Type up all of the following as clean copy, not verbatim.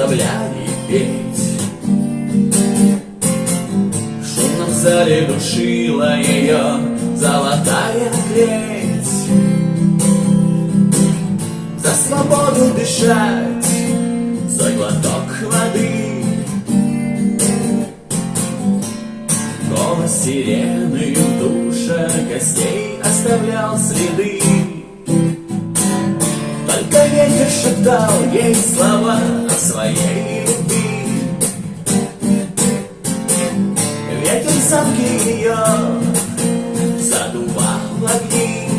заставляй петь. В шумном зале душила ее золотая клеть. За свободу дышать, за глоток воды. Голос сирены в душе костей оставлял следы. Только ветер шептал ей слова о своей любви. Ветер в замке ее задувал огни.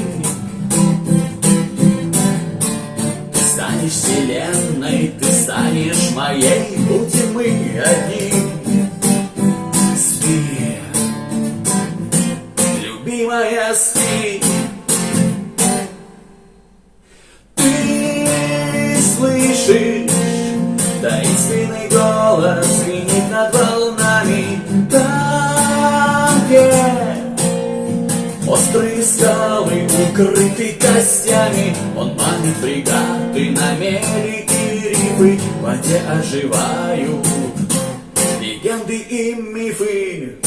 Ты станешь вселенной, ты станешь моей, будем мы одни. Спи, любимая, спи. Слышишь, таинственный голос звенит над волнами. Там, где острые скалы укрыты костями, он манит фрегаты на мели и рифы. В воде оживают легенды и мифы.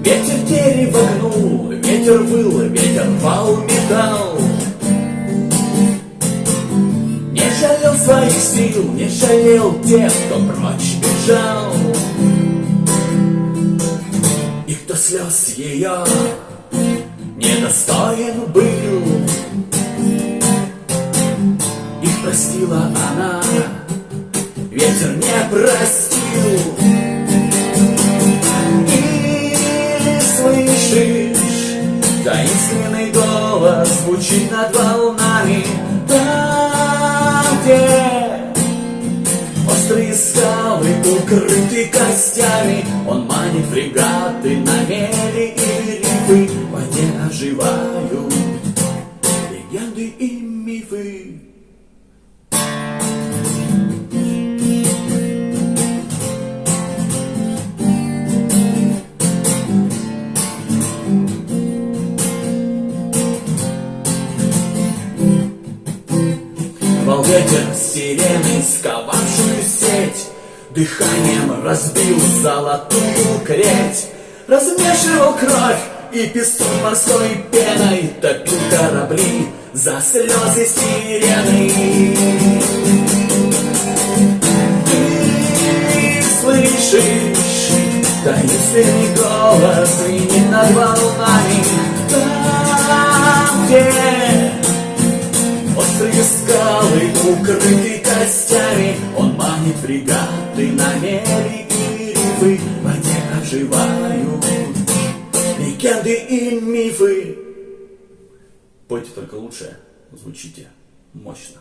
Ветер дерево гнул, ветер выл, ветер рвал металл. Не жалел своих сил, не жалел тех, кто прочь бежал. И кто слез ее недостоин был, их простила она, ветер не простил. Слышишь, таинственный голос звучит над волнами. Там, где острые скалы укрыты костями, он манит фрегаты на мели и рифы. В воде оживают легенды и мифы. Ветер сирены, сковавшую сеть, дыханием разбил золотую клеть. Размешивал кровь и песок морской пеной, топил корабли за слезы сирены. Ты слышишь, таинственный голос звенит над волнами. Там, где острые скалы укрыты костями, он манит фрегаты на мели и рифы. В воде оживают легенды и мифы. Пойте только лучше, звучите мощно.